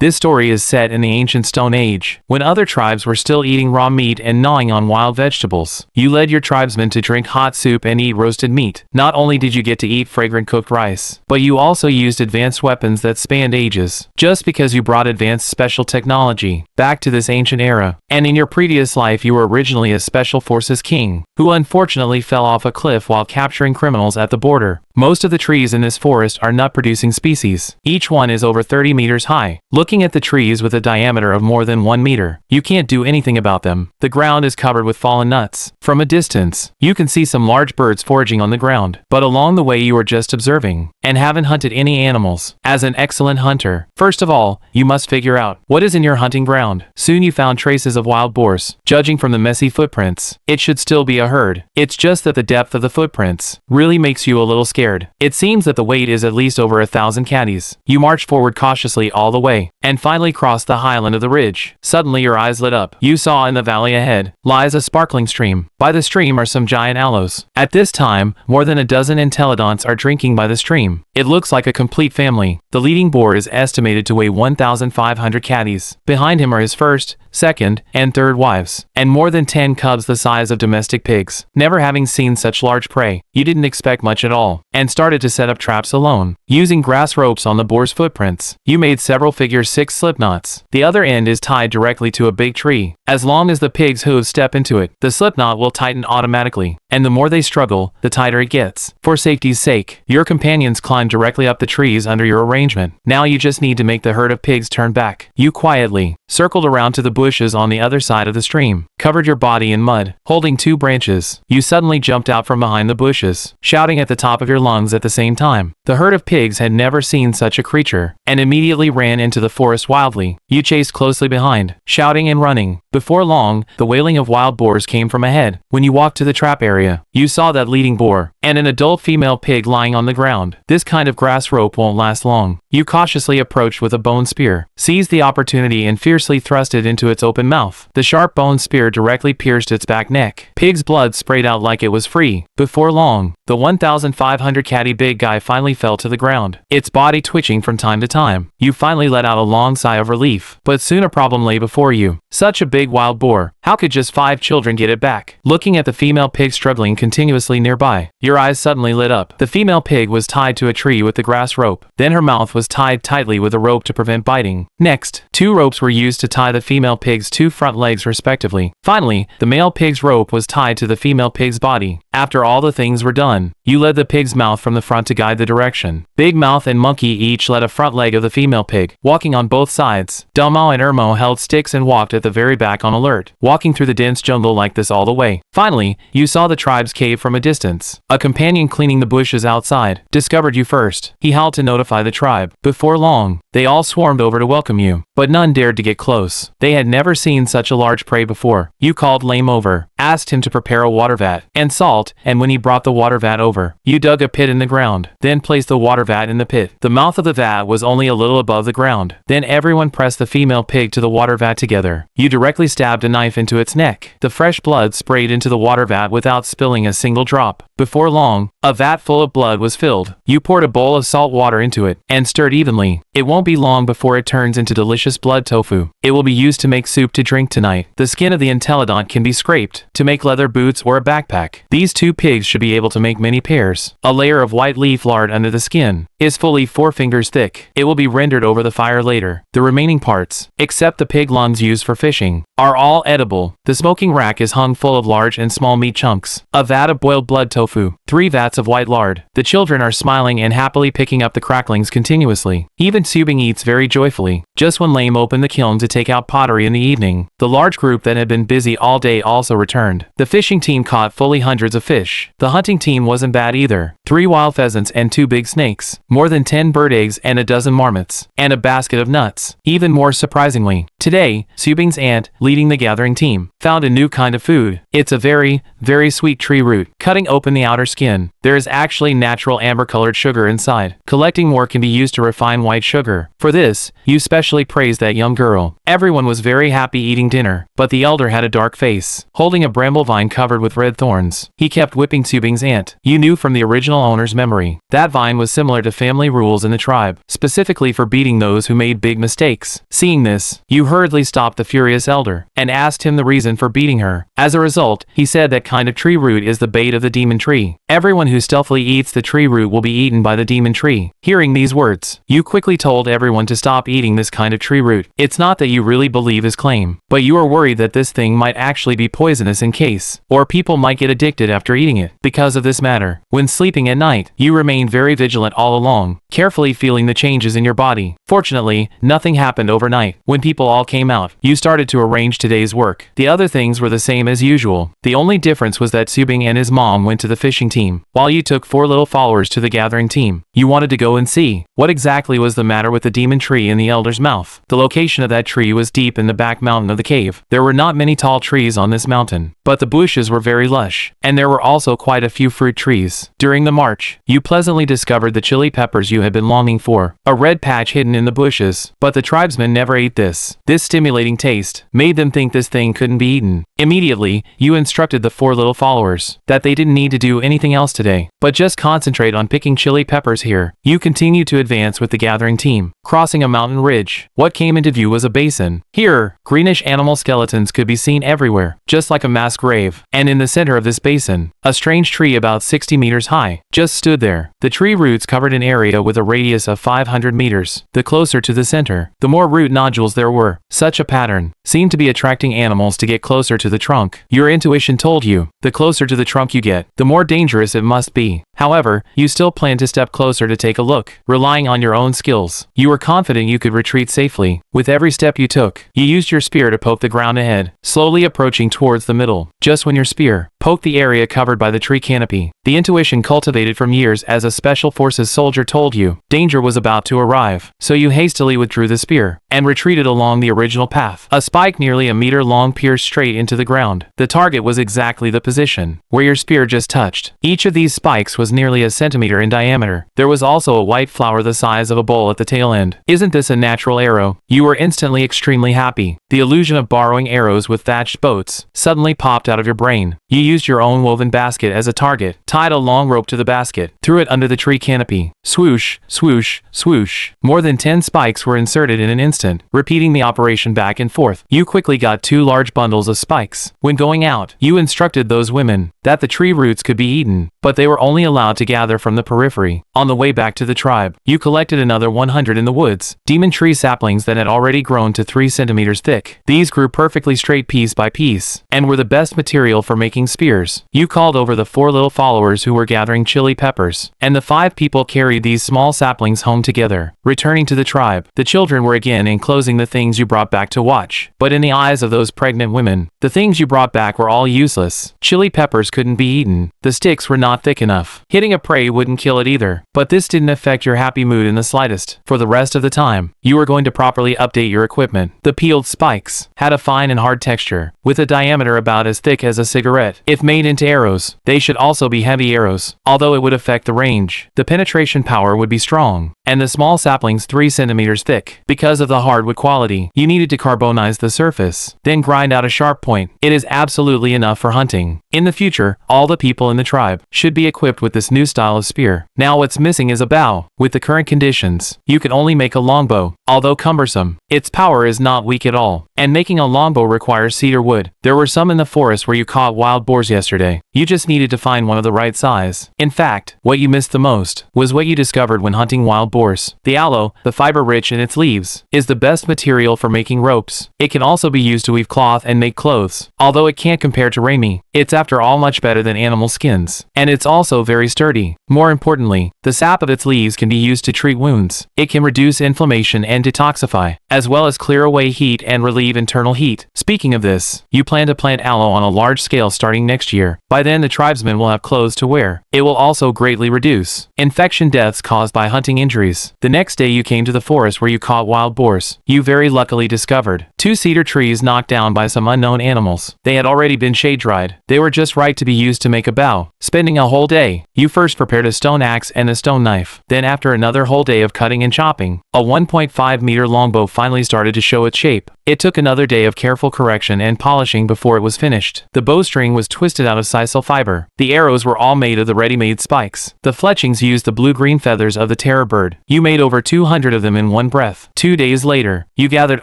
This story is set in the ancient Stone Age, when other tribes were still eating raw meat and gnawing on wild vegetables. You led your tribesmen to drink hot soup and eat roasted meat. Not only did you get to eat fragrant cooked rice, but you also used advanced weapons that spanned ages, just because you brought advanced special technology back to this ancient era. And in your previous life you were originally a special forces king, who unfortunately fell off a cliff while capturing criminals at the border. Most of the trees in this forest are nut-producing species. Each one is over 30 meters high. Looking at the trees with a diameter of more than 1 meter, you can't do anything about them. The ground is covered with fallen nuts. From a distance, you can see some large birds foraging on the ground, but along the way you are just observing, and haven't hunted any animals. As an excellent hunter, first of all, you must figure out what is in your hunting ground. Soon you found traces of wild boars. Judging from the messy footprints, it should still be a herd. It's just that the depth of the footprints really makes you a little scared. It seems that the weight is at least over 1,000 caddies. You march forward cautiously all the way, and finally cross the highland of the ridge. Suddenly your eyes lit up. You saw in the valley ahead lies a sparkling stream. By the stream are some giant aloes. At this time, more than a dozen entelodonts are drinking by the stream. It looks like a complete family. The leading boar is estimated to weigh 1,500 caddies. Behind him are his first, second, and third wives, and more than 10 cubs the size of domestic pigs. Never having seen such large prey, you didn't expect much at all, and started to set up traps alone. Using grass ropes on the boar's footprints, you made several figure 6 slip knots. The other end is tied directly to a big tree. As long as the pig's hooves step into it, the slip knot will tighten automatically, and the more they struggle, the tighter it gets. For safety's sake, your companions climb directly up the trees under your arrangement. Now you just need to make the herd of pigs turn back. You quietly circled around to the bushes on the other side of the stream, covered your body in mud. Holding 2 branches, you suddenly jumped out from behind the bushes, shouting at the top of your lungs at the same time. The herd of pigs had never seen such a creature, and immediately ran into the forest wildly. You chased closely behind, shouting and running. Before long, the wailing of wild boars came from ahead. When you walked to the trap area, you saw that leading boar, and an adult female pig lying on the ground. This kind of grass rope won't last long. You cautiously approached with a bone spear, seized the opportunity and fiercely thrust it into its open mouth. The sharp bone spear directly pierced its back neck. Pig's blood sprayed out like it was free. Before long, the 1,500 caddy big guy finally fell to the ground, its body twitching from time to time. You finally let out a long sigh of relief, but soon a problem lay before you. Such a big wild boar. How could just 5 children get it back? Looking at the female pig struggling continuously nearby, your eyes suddenly lit up. The female pig was tied to a tree with the grass rope. Then her mouth was tied tightly with a rope to prevent biting. Next, 2 ropes were used to tie the female pig's 2 front legs respectively. Finally, the male pig's rope was tied to the female pig's body. After all the things were done, you led the pig's mouth from the front to guide the direction. Big Mouth and Monkey each led a front leg of the female pig, walking on both sides. Dummo and Irmo held sticks and walked at the very back on alert, walking through the dense jungle like this all the way. Finally, you saw the tribe's cave from a distance. A companion cleaning the bushes outside discovered you first. He howled to notify the tribe. Before long, they all swarmed over to welcome you, but none dared to get close. They had never seen such a large prey before. You called Lame over, asked him to prepare a water vat and salt, and when he brought the water vat over, you dug a pit in the ground, then placed the water vat in the pit. The mouth of the vat was only a little above the ground. Then everyone pressed the female pig to the water vat together. You directly stabbed a knife into its neck. The fresh blood sprayed into the water vat without spilling a single drop. Before long, a vat full of blood was filled. You poured a bowl of salt water into it and stirred evenly. It won't be long before it turns into delicious blood tofu. It will be used to make soup to drink tonight. The skin of the entelodont can be scraped to make leather boots or a backpack. These 2 pigs should be able to make many pairs. A layer of white leaf lard under the skin is fully 4 fingers thick. It will be rendered over the fire later. The remaining parts, except the pig lungs used for fishing, are all edible. The smoking rack is hung full of large and small meat chunks. A vat of boiled blood tofu. 3 vats of white lard. The children are smiling and happily picking up the cracklings continuously. Even Subing eats very joyfully. Just when Lame opened the kiln to take out pottery in the evening, the large group that had been busy all day also returned. The fishing team caught fully hundreds of fish. The hunting team wasn't bad either. 3 wild pheasants and 2 big snakes. More than 10 bird eggs and a dozen marmots. And a basket of nuts. Even more surprisingly, Today, Subing's aunt, leading the gathering team, found a new kind of food. It's a very, very sweet tree root. Cutting open the outer skin, there is actually natural amber-colored sugar inside. Collecting more can be used to refine white sugar. For this, you specially praised that young girl. Everyone was very happy eating dinner, but the elder had a dark face, holding a bramble vine covered with red thorns. He kept whipping Subing's aunt. You knew from the original owner's memory. That vine was similar to family rules in the tribe, specifically for beating those who made big mistakes. Seeing this, you hurriedly stopped the furious elder, and asked him the reason for beating her. As a result, he said that kind of tree root is the bait of the demon tree. Everyone who stealthily eats the tree root will be eaten by the demon tree. Hearing these words, you quickly told everyone to stop eating this kind of tree root. It's not that you really believe his claim, but you are worried that this thing might actually be poisonous in case, or people might get addicted after eating it. Because of this matter, when sleeping at night, you remained very vigilant all along, carefully feeling the changes in your body. Fortunately, nothing happened overnight. When people all came out, you started to arrange today's work. The other things were the same as usual. The only difference was that Subing and his mom went to the fishing team, while you took 4 little followers to the gathering team. You wanted to go and see what exactly was the matter with the demon tree in the elder's mouth. The location of that tree was deep in the back mountain of the cave. There were not many tall trees on this mountain, but the bushes were very lush, and there were also quite a few fruit trees. During the march, you pleasantly discovered the chili peppers you had been longing for, a red patch hidden in the bushes, but the tribesmen never ate this. This stimulating taste made them think this thing couldn't be eaten. Immediately, you instructed the 4 little followers that they didn't need to do anything else today, but just concentrate on picking chili peppers here. You continued to advance with the gathering team, crossing a mountain ridge. What came into view was a basin. Here, greenish animal skeletons could be seen everywhere, just like a mass grave. And in the center of this basin, a strange tree about 60 meters high just stood there. The tree roots covered an area with a radius of 500 meters. The closer to the center, the more root nodules there were. Such a pattern seemed to be attracting animals to get closer to the trunk. Your intuition told you, the closer to the trunk you get, the more dangerous it must be. However, you still planned to step closer to take a look. Relying on your own skills, you were confident you could retreat safely. With every step you took, you used your spear to poke the ground ahead, slowly approaching towards the middle. Just when your spear poked the area covered by the tree canopy, the intuition cultivated from years as a special forces soldier told you, danger was about to arrive. So you hastily withdrew the spear, and retreated along the original path. A spike nearly a meter long pierced straight into the ground. The target was exactly the position where your spear just touched. Each of these spikes was nearly a centimeter in diameter. There was also a white flower the size of a bowl at the tail end. Isn't this a natural arrow? You were instantly extremely happy. The illusion of borrowing arrows with thatched boats suddenly popped out of your brain. You used your own woven basket as a target, tied a long rope to the basket, threw it under the tree canopy. Swoosh, swoosh, swoosh. More than 10 spikes were inserted in an instant, repeating the operation back and forth. You quickly got 2 large bundles of spikes. When going out, you instructed those women that the tree roots could be eaten, but they were only allowed to gather from the periphery. On the way back to the tribe, you collected another 100 in the woods, demon tree saplings that had already grown to 3 centimeters thick. These grew perfectly straight piece by piece, and were the best material for making spears. You called over the 4 little followers who were gathering chili peppers, and the 5 people carried these small saplings home together. Returning to the tribe, the children were again enclosing the things you brought back to watch, but in the eyes of those pregnant women, the things you brought back were all useless. Chili peppers couldn't be eaten. The sticks were not thick enough. Hitting a prey wouldn't kill it either. But this didn't affect your happy mood in the slightest. For the rest of the time, you were going to properly update your equipment. The peeled spikes had a fine and hard texture, with a diameter about as thick as a cigarette. If made into arrows, they should also be heavy arrows, although it would affect the range. The penetration power would be strong, and the small saplings 3 centimeters thick. Because of the hardwood quality, you needed to carbonize the surface, then grind out a sharp point. It is absolutely enough for hunting. In the future, all the people in the tribe should be equipped with this new style of spear. Now what's missing is a bow. With the current conditions, you can only make a longbow. Although cumbersome, its power is not weak at all, and making a longbow requires cedar wood. There were some in the forest where you caught wild boars yesterday. You just needed to find one of the right size. In fact, what you missed the most was what you discovered when hunting wild boars. The aloe, the fiber rich in its leaves, is the best material for making ropes. It can also be used to weave cloth and make clothes. Although it can't compare to rami, it's after all much better than animal skins. And it's also very sturdy. More importantly, the sap of its leaves can be used to treat wounds. It can reduce inflammation and detoxify. as well as clear away heat and relieve internal heat. Speaking of this, you plan to plant aloe on a large scale starting next year. By then the tribesmen will have clothes to wear. It will also greatly reduce infection deaths caused by hunting injuries. The next day you came to the forest where you caught wild boars. You very luckily discovered 2 cedar trees knocked down by some unknown animals. They had already been shade dried. They were just right to be used to make a bow. Spending a whole day, you first prepared a stone axe and a stone knife. Then after another whole day of cutting and chopping, a 1.5-meter longbow finally started to show its shape. It took another day of careful correction and polishing before it was finished. The bowstring was twisted out of sisal fiber. The arrows were all made of the ready-made spikes. The fletchings used the blue-green feathers of the terror bird. You made over 200 of them in one breath. 2 days later, you gathered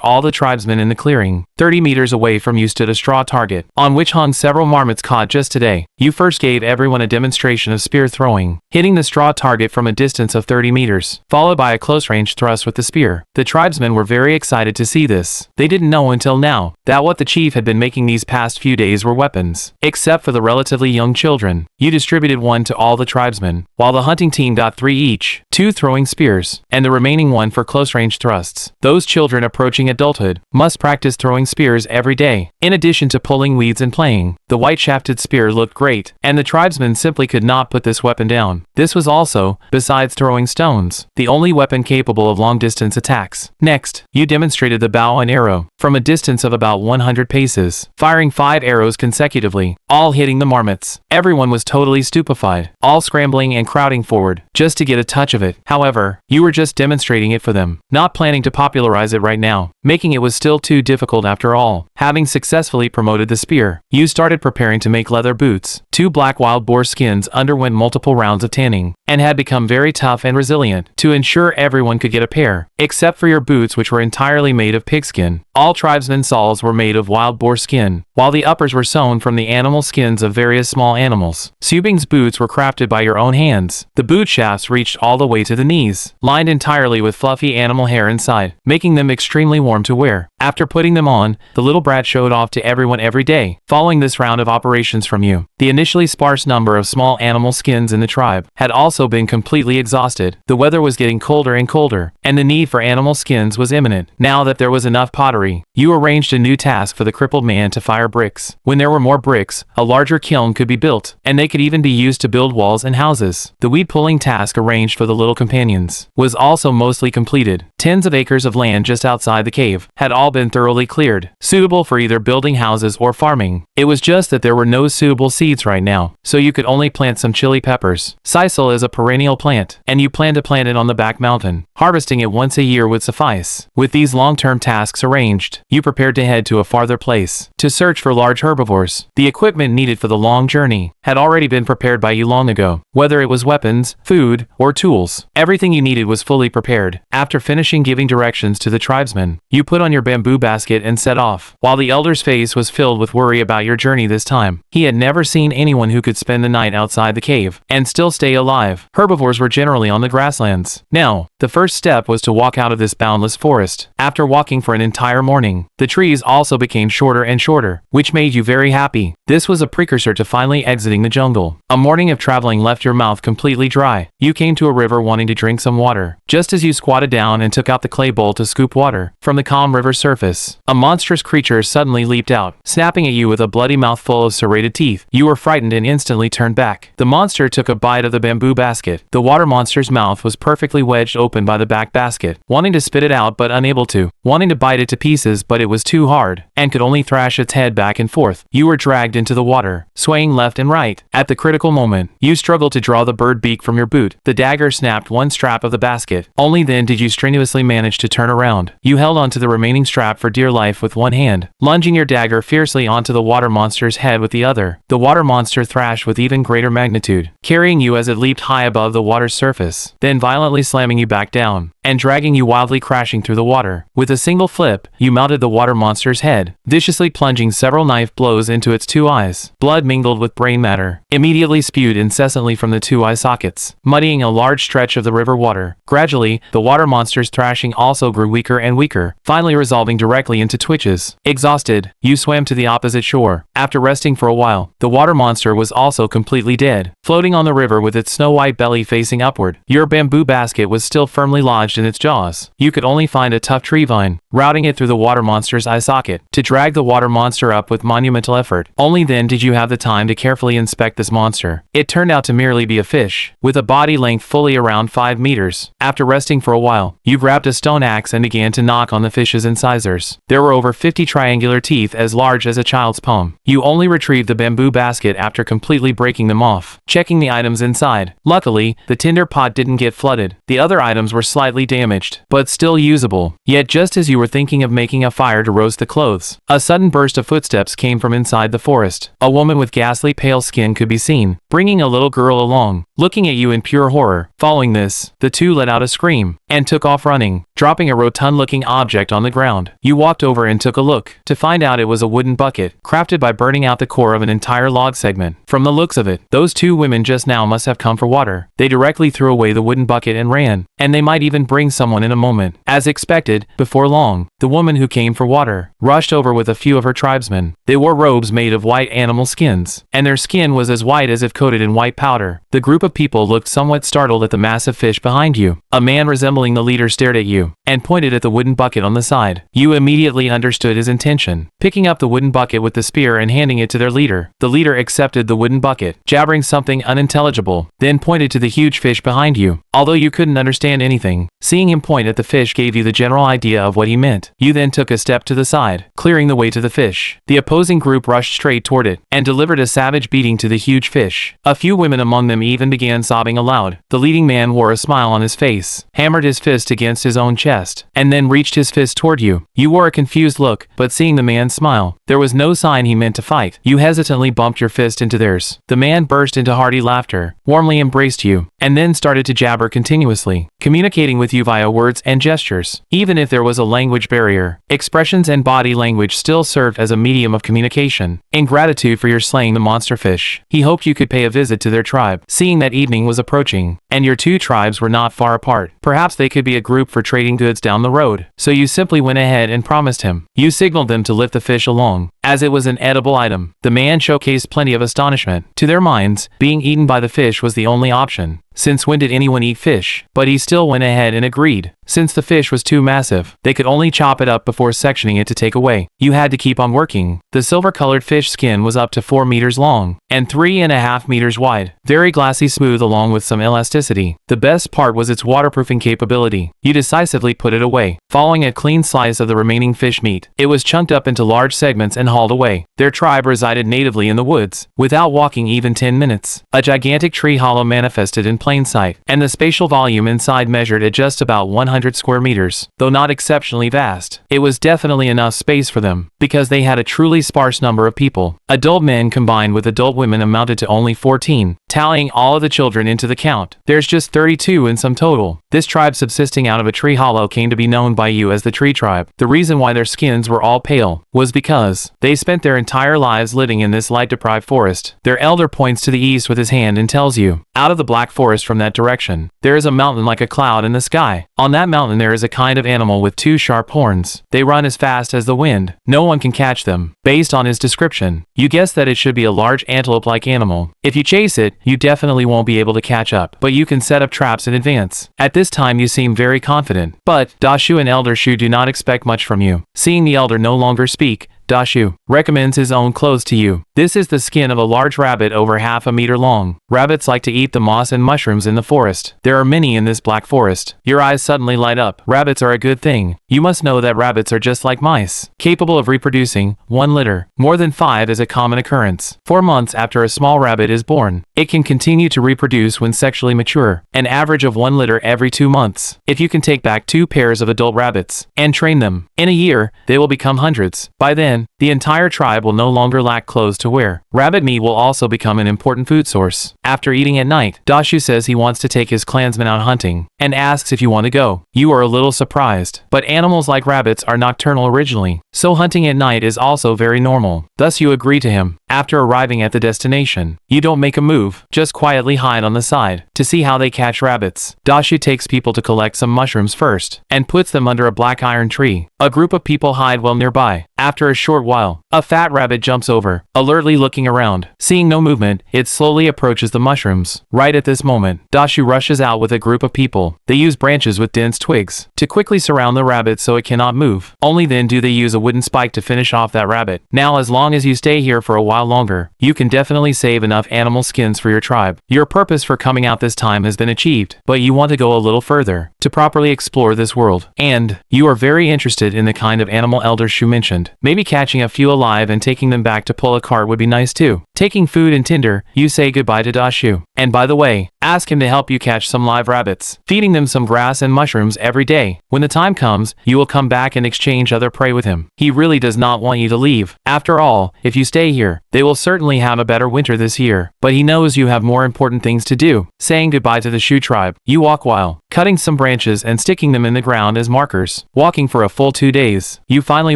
all the tribesmen in the clearing. 30 meters away from you stood a straw target, on which hung several marmots caught just today. You first gave everyone a demonstration of spear throwing, hitting the straw target from a distance of 30 meters, followed by a close-range thrust with the spear. The tribesmen were very excited to see this. They didn't know until now that what the chief had been making these past few days were weapons. Except for the relatively young children, you distributed one to all the tribesmen, while the hunting team got 3 each, 2 throwing spears, and the remaining 1 for close-range thrusts. Those children approaching adulthood must practice throwing spears every day, in addition to pulling weeds and playing. The white-shafted spear looked great, and the tribesmen simply could not put this weapon down. This was also, besides throwing stones, the only weapon capable of long-distance attacks. Next, you demonstrated the bow and arrow, from a distance of about 100 paces, firing 5 arrows consecutively, all hitting the marmots. Everyone was totally stupefied, all scrambling and crowding forward, just to get a touch of it. However, you were just demonstrating it for them, not planning to popularize it right now. Making it was still too difficult after all. Having successfully promoted the spear, you started preparing to make leather boots. 2 black wild boar skins underwent multiple rounds of tanning, and had become very tough and resilient, to ensure everyone could get a pair, except for your boots, which were entirely made of pigskin. All tribesmen's soles were made of wild boar skin, while the uppers were sewn from the animal skins of various small animals. Subing's boots were crafted by your own hands. The boot shafts reached all the way to the knees, lined entirely with fluffy animal hair inside, making them extremely warm to wear. After putting them on, the little brat showed off to everyone every day. Following this round of operations from you, the initially sparse number of small animal skins in the tribe had also been completely exhausted. The weather was getting colder and colder, and the need for animal skins was imminent. Now that there was enough pottery, you arranged a new task for the crippled man to fire bricks. When there were more bricks, a larger kiln could be built, and they could even be used to build walls and houses. The weed-pulling task arranged for the little companions was also mostly completed. Tens of acres of land just outside the cave had all been thoroughly cleared, suitable for either building houses or farming. It was just that there were no suitable seeds right now, so you could only plant some chili peppers. Sisal is a perennial plant, and you plan to plant it on the back mountain. Harvesting it once a year would suffice. With these long-term tasks arranged, you prepared to head to a farther place to search for large herbivores. The equipment needed for the long journey had already been prepared by you long ago. Whether it was weapons, food, or tools, everything you needed was fully prepared. After finishing giving directions to the tribesmen, you put on your bamboo basket and set off. While the elder's face was filled with worry about your journey this time, he had never seen anyone who could spend the night outside the cave and still stay alive. Herbivores were generally on the grasslands. Now, the first step was to walk out of this boundless forest. After walking for an entire morning, the trees also became shorter and shorter, which made you very happy. This was a precursor to finally exiting the jungle. A morning of traveling left your mouth completely dry. You came to a river wanting to drink some water. Just as you squatted down and took out the clay bowl to scoop water from the calm river surface, a monstrous creature suddenly leaped out, snapping at you with a bloody mouthful of serrated teeth. You were frightened and instantly turned back. The monster took a bite of the bamboo basket. The water monster's mouth was perfectly wedged open by the back basket, wanting to spit it out but unable to, wanting to bite it to pieces but it was too hard, and could only thrash its head back and forth. You were dragged into the water, swaying left and right. At the critical moment, you struggled to draw the bird beak from your boot. The dagger snapped one strap of the basket. Only then did you strenuously manage to turn around. You held onto the remaining strap for dear life with one hand, lunging your dagger fiercely onto the water monster's head with the other. The water monster thrashed with even greater magnitude, carrying you as it leaped high above the water's surface, then violently slamming you back down and dragging you wildly crashing through the water. With a single flip, you mounted the water monster's head, viciously plunging several knife blows into its 2 eyes. Blood mingled with brain matter immediately spewed incessantly from the 2 eye sockets, muddying a large stretch of the river water. Gradually, the water monster's thrashing also grew weaker and weaker, finally resolving directly into twitches. Exhausted, you swam to the opposite shore. After resting for a while, the water monster was also completely dead, floating on the river with its snow-white belly facing upward. Your bamboo basket was still firmly lodged in its jaws. You could only find a tough tree vine, routing it through the water monster's eye socket, to drag the water monster up with monumental effort. Only then did you have the time to carefully inspect this monster. It turned out to merely be a fish, with a body length fully around 5 meters. After resting for a while, you grabbed a stone axe and began to knock on the fish's incisors. There were over 50 triangular teeth as large as a child's palm. You only retrieved the bamboo basket after completely breaking them off, checking the items inside. Luckily, the tinder pot didn't get flooded. The other items were slightly damaged, but still usable. Yet just as you were thinking of making a fire to roast the clothes, a sudden burst of footsteps came from inside the forest. A woman with ghastly pale skin could be seen, bringing a little girl along, looking at you in pure horror. Following this, the two let out a scream, and took off running, dropping a rotund-looking object on the ground. You walked over and took a look, to find out it was a wooden bucket, crafted by burning out the core of an entire log segment. From the looks of it, those two women just now must have come for water. They directly threw away the wooden bucket and ran, and they might even bring someone in a moment. As expected, before long, the woman who came for water rushed over with a few of her tribesmen. They wore robes made of white animal skins, and their skin was as white as if coated in white powder. The group of people looked somewhat startled at the massive fish behind you. A man resembling the leader stared at you, and pointed at the wooden bucket on the side. You immediately understood his intention, picking up the wooden bucket with the spear and handing it to their leader. The leader accepted the wooden bucket, jabbering something unintelligible, then pointed to the huge fish behind you. Although you couldn't understand anything, seeing him point at the fish gave you the general idea of what he meant. You then took a step to the side, clearing the way to the fish. The opposing group rushed straight toward it, and delivered a savage beating to the huge fish. A few women among them even began sobbing aloud. The leading man wore a smile on his face, hammered his fist against his own chest, and then reached his fist toward you. You wore a confused look, but seeing the man smile, there was no sign he meant to fight. You hesitantly bumped your fist into theirs. The man burst into hearty laughter, warmly embraced you, and then started to jabber continuously, communicating with you via words and gestures. Even if there was a language barrier, expressions and body language still served as a medium of communication. In gratitude for your slaying the monster fish, he hoped you could pay a visit to their tribe, seeing that evening was approaching, and your two tribes were not far apart. Perhaps they could be a group for trading goods down the road. So you simply went ahead and promised him. You signaled them to lift the fish along, as it was an edible item. The man showcased plenty of astonishment. To their minds, being eaten by the fish was the only option. Since when did anyone eat fish? But he still went ahead and agreed. Since the fish was too massive, they could only chop it up before sectioning it to take away. You had to keep on working. The silver-colored fish skin was up to 4 meters long, and 3.5 meters wide. Very glassy smooth along with some elasticity. The best part was its waterproofing capability. You decisively put it away, following a clean slice of the remaining fish meat. It was chunked up into large segments and hauled away. Their tribe resided natively in the woods, without walking even 10 minutes. A gigantic tree hollow manifested in plain sight, and the spatial volume inside measured at just about 100 square meters. Though not exceptionally vast, it was definitely enough space for them, because they had a truly sparse number of people. Adult men combined with adult women amounted to only 14, tallying all of the children into the count. There's just 32 in sum total. This tribe subsisting out of a tree hollow came to be known by you as the Tree Tribe. The reason why their skins were all pale was because they spent their entire lives living in this light-deprived forest. Their elder points to the east with his hand and tells you, out of the black forest from that direction, there is a mountain like a cloud in the sky. On that mountain there is a kind of animal with 2 sharp horns. They run as fast as the wind. No one can catch them. Based on his description, you guess that it should be a large antelope-like animal. If you chase it, you definitely won't be able to catch up, but you can set up traps in advance. At this time you seem very confident, but Dashu and Elder Shu do not expect much from you. Seeing the elder no longer speak, Dashu recommends his own clothes to you. This is the skin of a large rabbit over half a meter long. Rabbits like to eat the moss and mushrooms in the forest. There are many in this black forest. Your eyes suddenly light up. Rabbits are a good thing. You must know that rabbits are just like mice, capable of reproducing 1 litter. More than 5 is a common occurrence. 4 months after a small rabbit is born, it can continue to reproduce when sexually mature, an average of 1 litter every 2 months. If you can take back 2 pairs of adult rabbits and train them, in a year, they will become hundreds. By then, the entire tribe will no longer lack clothes to wear. Rabbit meat will also become an important food source. After eating at night, Dashu says he wants to take his clansmen out hunting, and asks if you want to go. You are a little surprised, but animals like rabbits are nocturnal originally, so hunting at night is also very normal. Thus you agree to him. After arriving at the destination, you don't make a move, just quietly hide on the side, to see how they catch rabbits. Dashu takes people to collect some mushrooms first, and puts them under a black iron tree. A group of people hide well nearby, After a short while, a fat rabbit jumps over, alertly looking around. Seeing no movement, it slowly approaches the mushrooms. Right at this moment, Dashu rushes out with a group of people. They use branches with dense twigs to quickly surround the rabbit so it cannot move. Only then do they use a wooden spike to finish off that rabbit. Now, as long as you stay here for a while longer, you can definitely save enough animal skins for your tribe. Your purpose for coming out this time has been achieved, but you want to go a little further to properly explore this world. And you are very interested in the kind of animal Elder Shu mentioned. Maybe catching a few alive and taking them back to pull a cart would be nice too. Taking food and tinder, you say goodbye to Dashu. And by the way, ask him to help you catch some live rabbits, feeding them some grass and mushrooms every day. When the time comes, you will come back and exchange other prey with him. He really does not want you to leave. After all, if you stay here, they will certainly have a better winter this year. But he knows you have more important things to do. Saying goodbye to the Shu tribe, you walk while cutting some branches and sticking them in the ground as markers. Walking for a full 2 days, you finally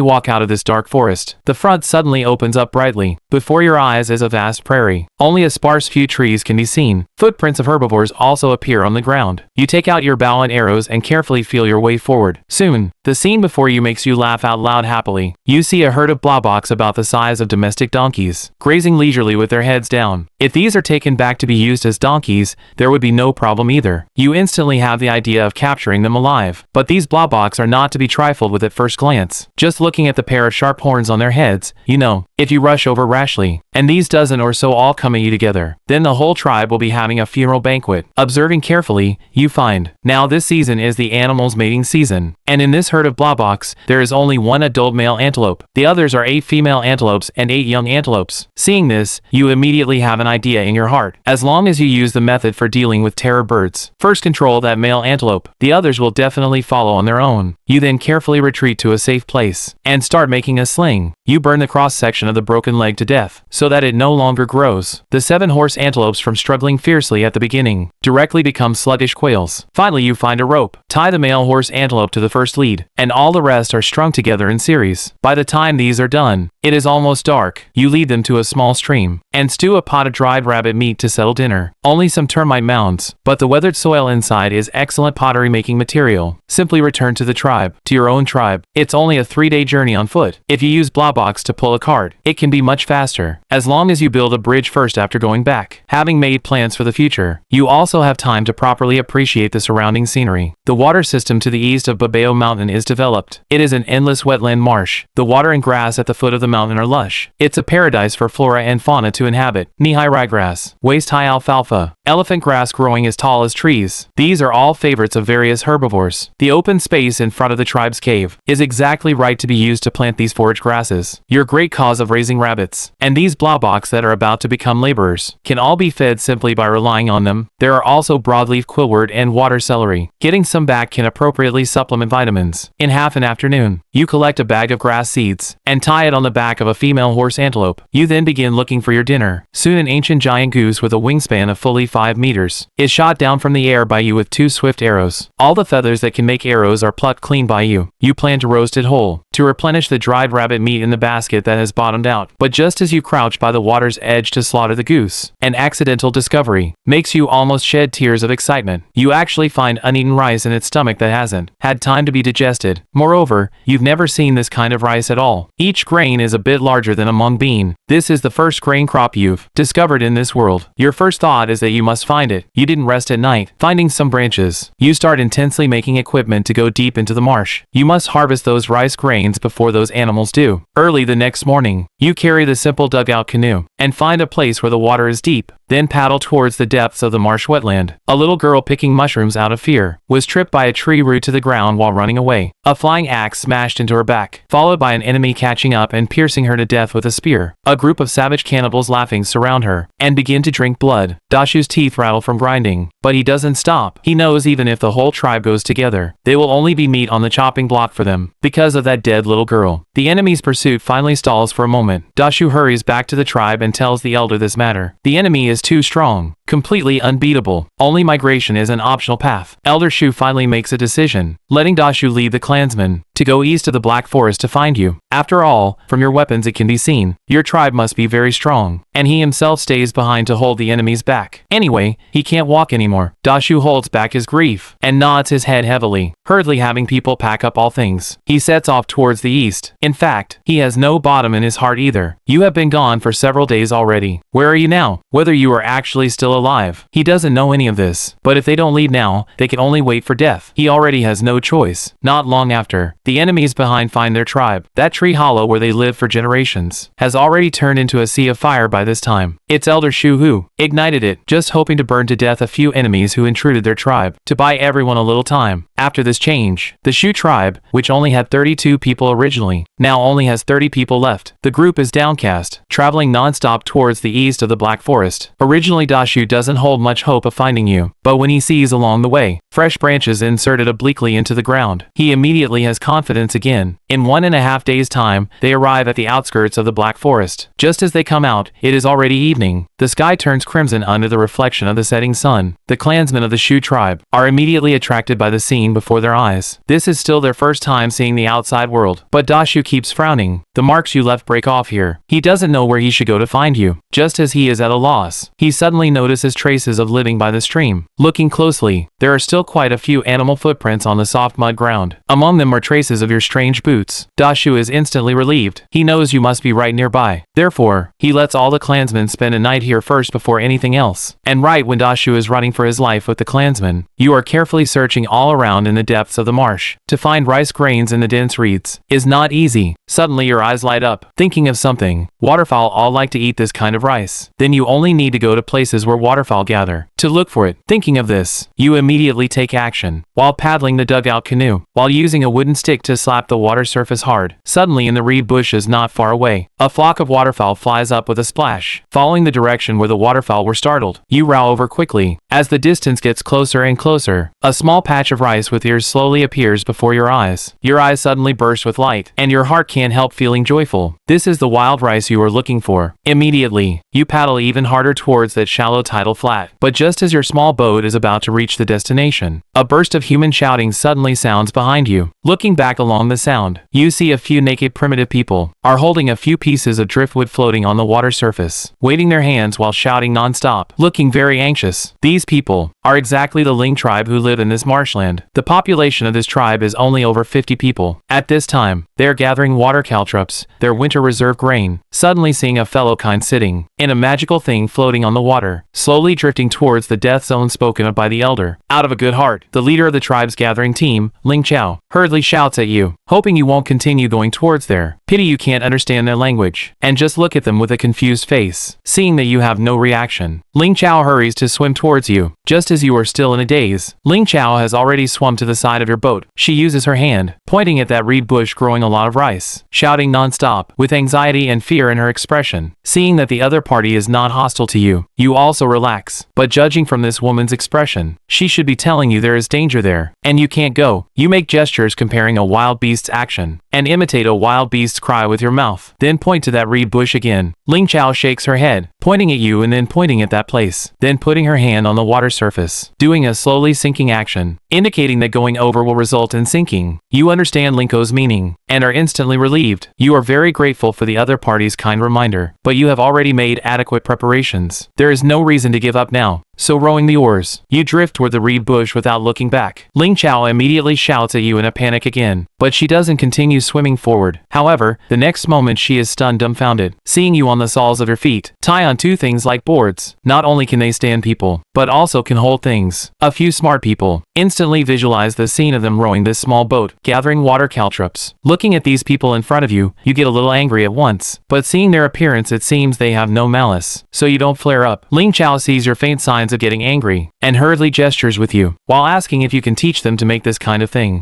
walk out of this dark forest. The front suddenly opens up brightly. Before your eyes is a vast prairie. Only a sparse few trees can be seen. Footprints of herbivores also appear on the ground. You take out your bow and arrows and carefully feel your way forward. Soon, the scene before you makes you laugh out loud happily. You see a herd of blauboks about the size of domestic donkeys, grazing leisurely with their heads down. If these are taken back to be used as donkeys, there would be no problem either. You instantly have the idea of capturing them alive. But these blauboks are not to be trifled with at first glance. Just looking at the pair of sharp horns on their heads, you know, if you rush over rashly, and these dozen or so all come at you together, then the whole tribe will be having a funeral banquet. Observing carefully, you find, now this season is the animals' mating season, and in this herd of blauboks, there is only one adult male antelope. The others are 8 female antelopes and 8 young antelopes. Seeing this, you immediately have an idea in your heart. As long as you use the method for dealing with terror birds, first control that male antelope, the others will definitely follow on their own. You then carefully retreat to a safe place, and start making a sling. You burn the cross-section of the broken leg to death, so that it no longer grows. The 7 horse antelopes from struggling fiercely at the beginning, directly become sluggish quails. Finally you find a rope, tie the male horse antelope to the first lead, and all the rest are strung together in series. By the time these are done, it is almost dark. You lead them to a small stream, and stew a pot of dried rabbit meat to settle dinner. Only some termite mounds, but the weathered soil inside is excellent pottery making material. Simply return to the tribe, to your own tribe. It's only a 3-day journey on foot. If you use blauboks to pull a cart, it can be much faster, as long as you build a bridge first after going back. Having made plans for the future, you also have time to properly appreciate the surrounding scenery. The water system to the east of Babao Mountain is developed. It is an endless wetland marsh. The water and grass at the foot of the mountain are lush. It's a paradise for flora and fauna to inhabit. Knee-high ryegrass, waist-high alfalfa, elephant grass growing as tall as trees. These are all favorites of various herbivores. The open space in front of the tribe's cave is exactly right to be used to plant these forage grasses. Your great cause of raising rabbits, and these blauboks that are about to become laborers, can all be fed simply by relying on them. There are also broadleaf quillwort and water celery. Getting some back can appropriately supplement vitamins. In half an afternoon, you collect a bag of grass seeds, and tie it on the back of a female horse antelope. You then begin looking for your dinner. Soon an ancient giant goose with a wingspan of fully 5 meters is shot down from the air by you with 2 swift arrows. All the feathers that can make arrows are plucked clean by you. You plan to roast it whole, to replenish the dried rabbit meat in the basket that has bottomed out. But just as you crouch by the water's edge to slaughter the goose, an accidental discovery makes you almost shed tears of excitement. You actually find uneaten rice in its stomach that hasn't had time to be digested. Moreover, you've never seen this kind of rice at all. Each grain is a bit larger than a mung bean. This is the first grain crop you've discovered in this world. Your first thought is that you must find it. You didn't rest at night, finding some branches. You start intensely making equipment to go deep into the marsh. You must harvest those rice grains before those animals do. Early the next morning, you carry the simple dugout canoe, and find a place where the water is deep. Then paddle towards the depths of the marsh wetland. A little girl picking mushrooms out of fear was tripped by a tree root to the ground while running away. A flying axe smashed into her back, followed by an enemy catching up and piercing her to death with a spear. A group of savage cannibals laughing surround her and begin to drink blood. Dashu's teeth rattle from grinding, but he doesn't stop. He knows even if the whole tribe goes together, they will only be meat on the chopping block for them because of that dead little girl. The enemy's pursuit finally stalls for a moment. Dashu hurries back to the tribe and tells the elder this matter. The enemy is too strong, completely unbeatable. Only migration is an optional path. Elder Shu finally makes a decision, letting Dashu lead the clansmen. to go east of the Black Forest to find you. After all, from your weapons it can be seen, your tribe must be very strong, and he himself stays behind to hold the enemies back. Anyway, he can't walk anymore. Dashu holds back his grief, and nods his head heavily, hurriedly having people pack up all things. He sets off towards the east. In fact, he has no bottom in his heart either. You have been gone for several days already. Where are you now? Whether you are actually still alive. He doesn't know any of this, but if they don't leave now, they can only wait for death. He already has no choice. Not long after, the enemies behind find their tribe. That tree hollow where they lived for generations has already turned into a sea of fire by this time. It's Elder Shu who ignited it, just hoping to burn to death a few enemies who intruded their tribe, to buy everyone a little time. After this change, the Shu tribe, which only had 32 people originally, now only has 30 people left. The group is downcast, traveling non-stop towards the east of the Black Forest. Originally Dashu doesn't hold much hope of finding you, but when he sees along the way fresh branches inserted obliquely into the ground, he immediately has confidence again. In 1.5 days' time, they arrive at the outskirts of the Black Forest. Just as they come out, it is already evening. The sky turns crimson under the reflection of the setting sun. The clansmen of the Shu tribe are immediately attracted by the scene before their eyes. This is still their first time seeing the outside world, but Dashu keeps frowning. The marks you left break off here. He doesn't know where he should go to find you. Just as he is at a loss, he suddenly notices traces of living by the stream. Looking closely, there are still quite a few animal footprints on the soft mud ground. Among them are traces of your strange boots. Dashu is instantly relieved. He knows you must be right nearby. Therefore, he lets all the clansmen spend a night here first before anything else. And right when Dashu is running for his life with the clansmen, you are carefully searching all around in the depths of the marsh. To find rice grains in the dense reeds is not easy. Suddenly your eyes light up, thinking of something. Waterfowl all like to eat this kind of rice. Then you only need to go to places where waterfowl gather to look for it. Thinking of this, you immediately take action. While paddling the dugout canoe, while using a wooden stick to slap the water surface hard, suddenly in the reed bushes not far away, a flock of waterfowl flies up with a splash. Following the direction where the waterfowl were startled, you row over quickly. As the distance gets closer and closer, a small patch of rice with ears slowly appears before your eyes. Your eyes suddenly burst with light, and your heart can't help feeling joyful. This is the wild rice you are looking for. Immediately, you paddle even harder towards that shallow tidal flat. But just as your small boat is about to reach the destination, a burst of human shouting suddenly sounds behind you. Looking back along the sound, you see a few naked primitive people are holding a few pieces of driftwood floating on the water surface, waving their hands while shouting non-stop, looking very anxious. These people are exactly the Ling tribe who live in this marshland. The population of this tribe is only over 50 people. At this time, they are gathering water caltrops, their winter reserve grain, suddenly seeing a fellow kind sitting in a magical thing floating on the water, slowly drifting towards the death zone spoken of by the elder. Out of a good heart, the leader of the tribe's gathering team, Ling Chao, hurriedly shouts at you, hoping you won't continue going towards there. Pity you can't understand their language, and just look at them with a confused face. Seeing that you have no reaction, Ling Chao hurries to swim towards you. Just as you are still in a daze, Ling Chao has already swum to the side of your boat. She uses her hand, pointing at that reed bush growing a lot of rice, shouting non-stop, with anxiety and fear in her expression. Seeing that the other party is not hostile to you, you also relax. But judging from this woman's expression, she should be telling you there is danger there, and you can't go. You make gestures comparing a wild beast's action, and imitate a wild beast's cry with your mouth. Then point to that reed bush again. Ling Chao shakes her head, pointing at you and then pointing at that place, then putting her hand on the water surface, doing a slowly sinking action, indicating that going over will result in sinking. You understand Linko's meaning, and are instantly relieved. You are very grateful for the other party's kind reminder, but you have already made adequate preparations. There is no reason to give up now. So rowing the oars, you drift toward the reed bush without looking back. Ling Chao immediately shouts at you in a panic again, but she doesn't continue swimming forward. However, the next moment she is stunned dumbfounded, seeing you on the soles of your feet, tie on two things like boards. Not only can they stand people, but also can hold things. A few smart people instantly visualize the scene of them rowing this small boat, gathering water caltrops. Looking at these people in front of you, you get a little angry at once, but seeing their appearance it seems they have no malice, so you don't flare up. Ling Chao sees your faint signs of getting angry, and hurriedly gestures with you, while asking if you can teach them to make this kind of thing.